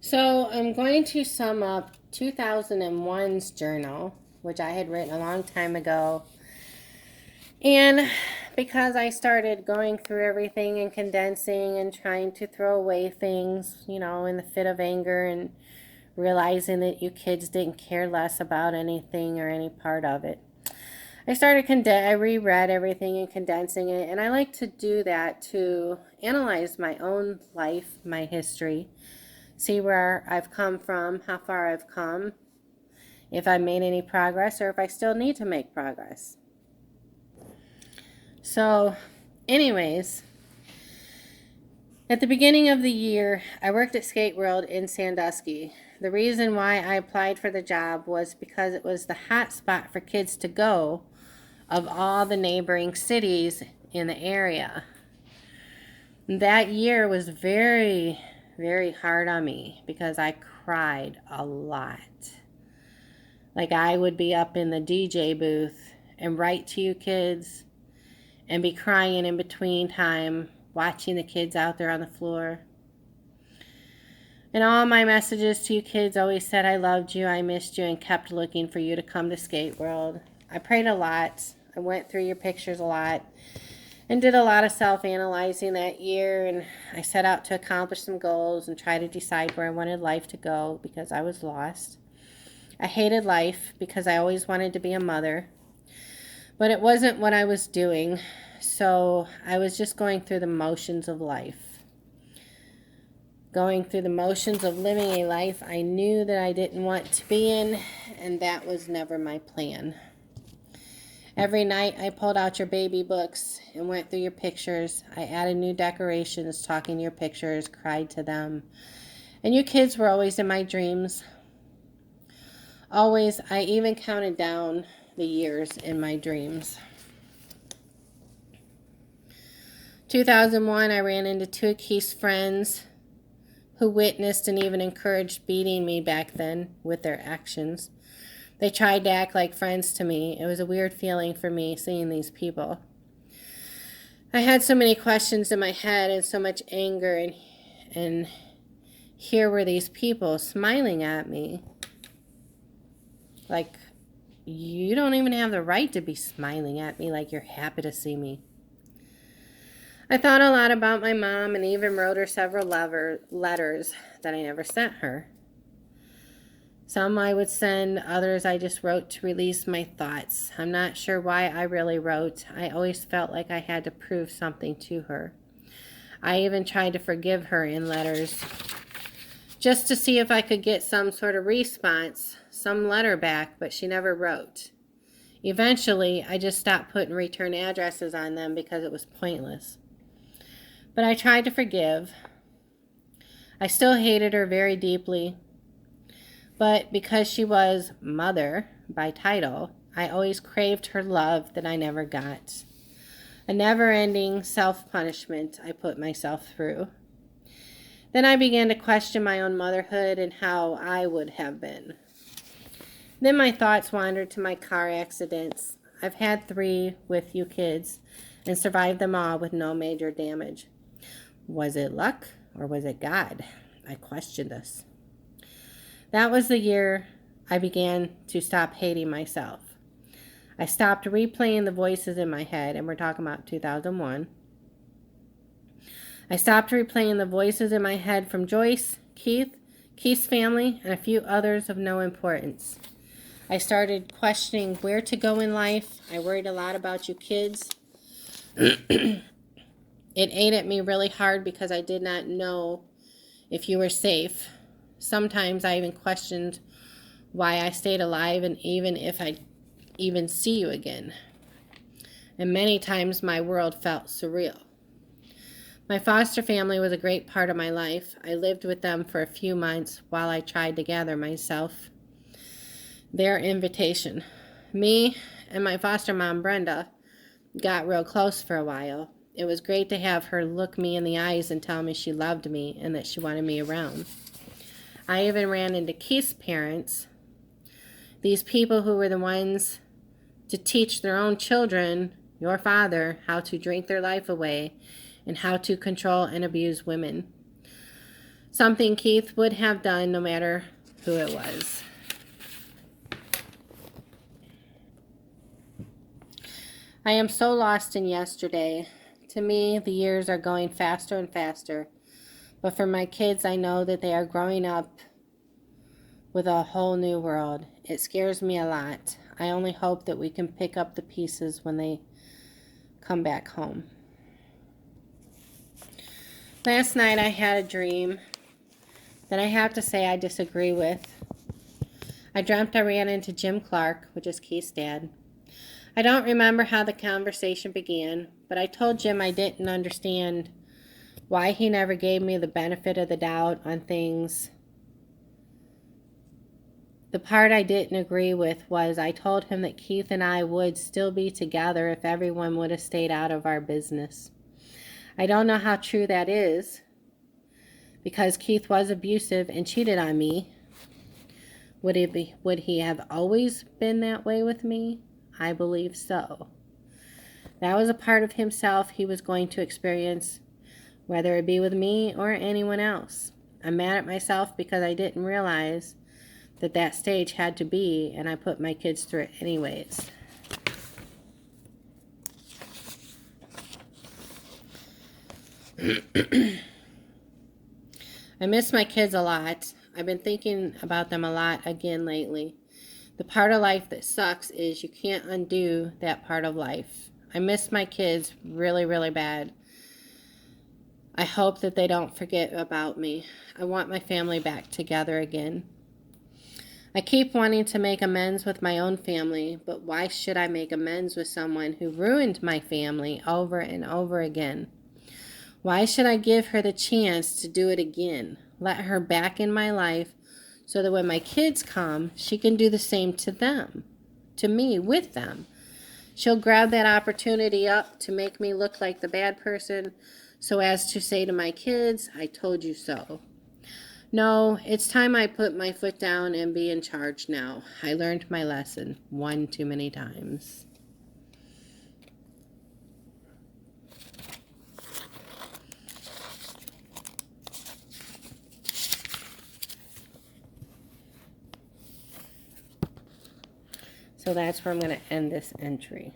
So I'm going to sum up 2001's journal, which I had written a long time ago. And because I started going through everything and condensing and trying to throw away things, in the fit of anger and realizing that you kids didn't care less about anything or any part of it. I reread everything and condensing it, and I like to do that to analyze my own life, my history, see where I've come from, how far I've come, if I made any progress, or if I still need to make progress. So, anyways, at the beginning of the year, I worked at Skate World in Sandusky. The reason why I applied for the job was because it was the hot spot for kids to go of all the neighboring cities in the area. That year was very, very hard on me because I cried a lot. Like, I would be up in the DJ booth and write to you kids and be crying in between time, watching the kids out there on the floor. And all my messages to you kids always said I loved you, I missed you, and kept looking for you to come to Skate World. I prayed a lot. I went through your pictures a lot and did a lot of self-analyzing that year. And I set out to accomplish some goals and try to decide where I wanted life to go because I was lost. I hated life because I always wanted to be a mother, but it wasn't what I was doing. So I was just going through the motions of life. Going through the motions of living a life I knew that I didn't want to be in, and that was never my plan. Every night I pulled out your baby books and went through your pictures. I added new decorations, talking to your pictures, cried to them. And you kids were always in my dreams. Always, I even counted down the years in my dreams. 2001, I ran into two of Keith's friends who witnessed and even encouraged beating me back then with their actions. They tried to act like friends to me. It was a weird feeling for me seeing these people. I had so many questions in my head and so much anger, and here were these people smiling at me. Like, you don't even have the right to be smiling at me like you're happy to see me. I thought a lot about my mom and even wrote her several letters that I never sent her. Some I would send, others I just wrote to release my thoughts. I'm not sure why I really wrote. I always felt like I had to prove something to her. I even tried to forgive her in letters, just to see if I could get some sort of response, some letter back, but she never wrote. Eventually, I just stopped putting return addresses on them because it was pointless. But I tried to forgive. I still hated her very deeply. But because she was Mother by title, I always craved her love that I never got. A never-ending self-punishment I put myself through. Then I began to question my own motherhood and how I would have been. Then my thoughts wandered to my car accidents. I've had 3 with you kids and survived them all with no major damage. Was it luck or was it God? I questioned this. That was the year I began to stop hating myself. I stopped replaying the voices in my head, and we're talking about 2001. I stopped replaying the voices in my head from Joyce, Keith's family, and a few others of no importance. I started questioning where to go in life. I worried a lot about you kids. It ate at me really hard because I did not know if you were safe. Sometimes I even questioned why I stayed alive and even if I'd even see you again. And many times my world felt surreal. My foster family was a great part of my life. I lived with them for a few months while I tried to gather myself. Their invitation. Me and my foster mom, Brenda, got real close for a while. It was great to have her look me in the eyes and tell me she loved me and that she wanted me around. I even ran into Keith's parents, these people who were the ones to teach their own children, your father, how to drink their life away and how to control and abuse women. Something Keith would have done no matter who it was. I am so lost in yesterday. To me, the years are going faster and faster. But for my kids, I know that they are growing up with a whole new world. It scares me a lot. I only hope that we can pick up the pieces when they come back home. Last night I had a dream that I have to say I disagree with. I dreamt I ran into Jim Clark, which is Keith's dad. I don't remember how the conversation began, but I told Jim I didn't understand why he never gave me the benefit of the doubt on things. The part I didn't agree with was I told him that Keith and I would still be together if everyone would have stayed out of our business. I don't know how true that is, because Keith was abusive and cheated on me. Would he have always been that way with me? I believe so. That was a part of himself he was going to experience, whether it be with me or anyone else. I'm mad at myself because I didn't realize that stage had to be, and I put my kids through it anyways. I miss my kids a lot. I've been thinking about them a lot again lately. The part of life that sucks is you can't undo that part of life. I miss my kids really, really bad. I hope that they don't forget about me. I want my family back together again. I keep wanting to make amends with my own family, but why should I make amends with someone who ruined my family over and over again? Why should I give her the chance to do it again? Let her back in my life so that when my kids come, she can do the same to them, to me, with them. She'll grab that opportunity up to make me look like the bad person so as to say to my kids, I told you so. No, it's time I put my foot down and be in charge now. I learned my lesson one too many times. So that's where I'm going to end this entry.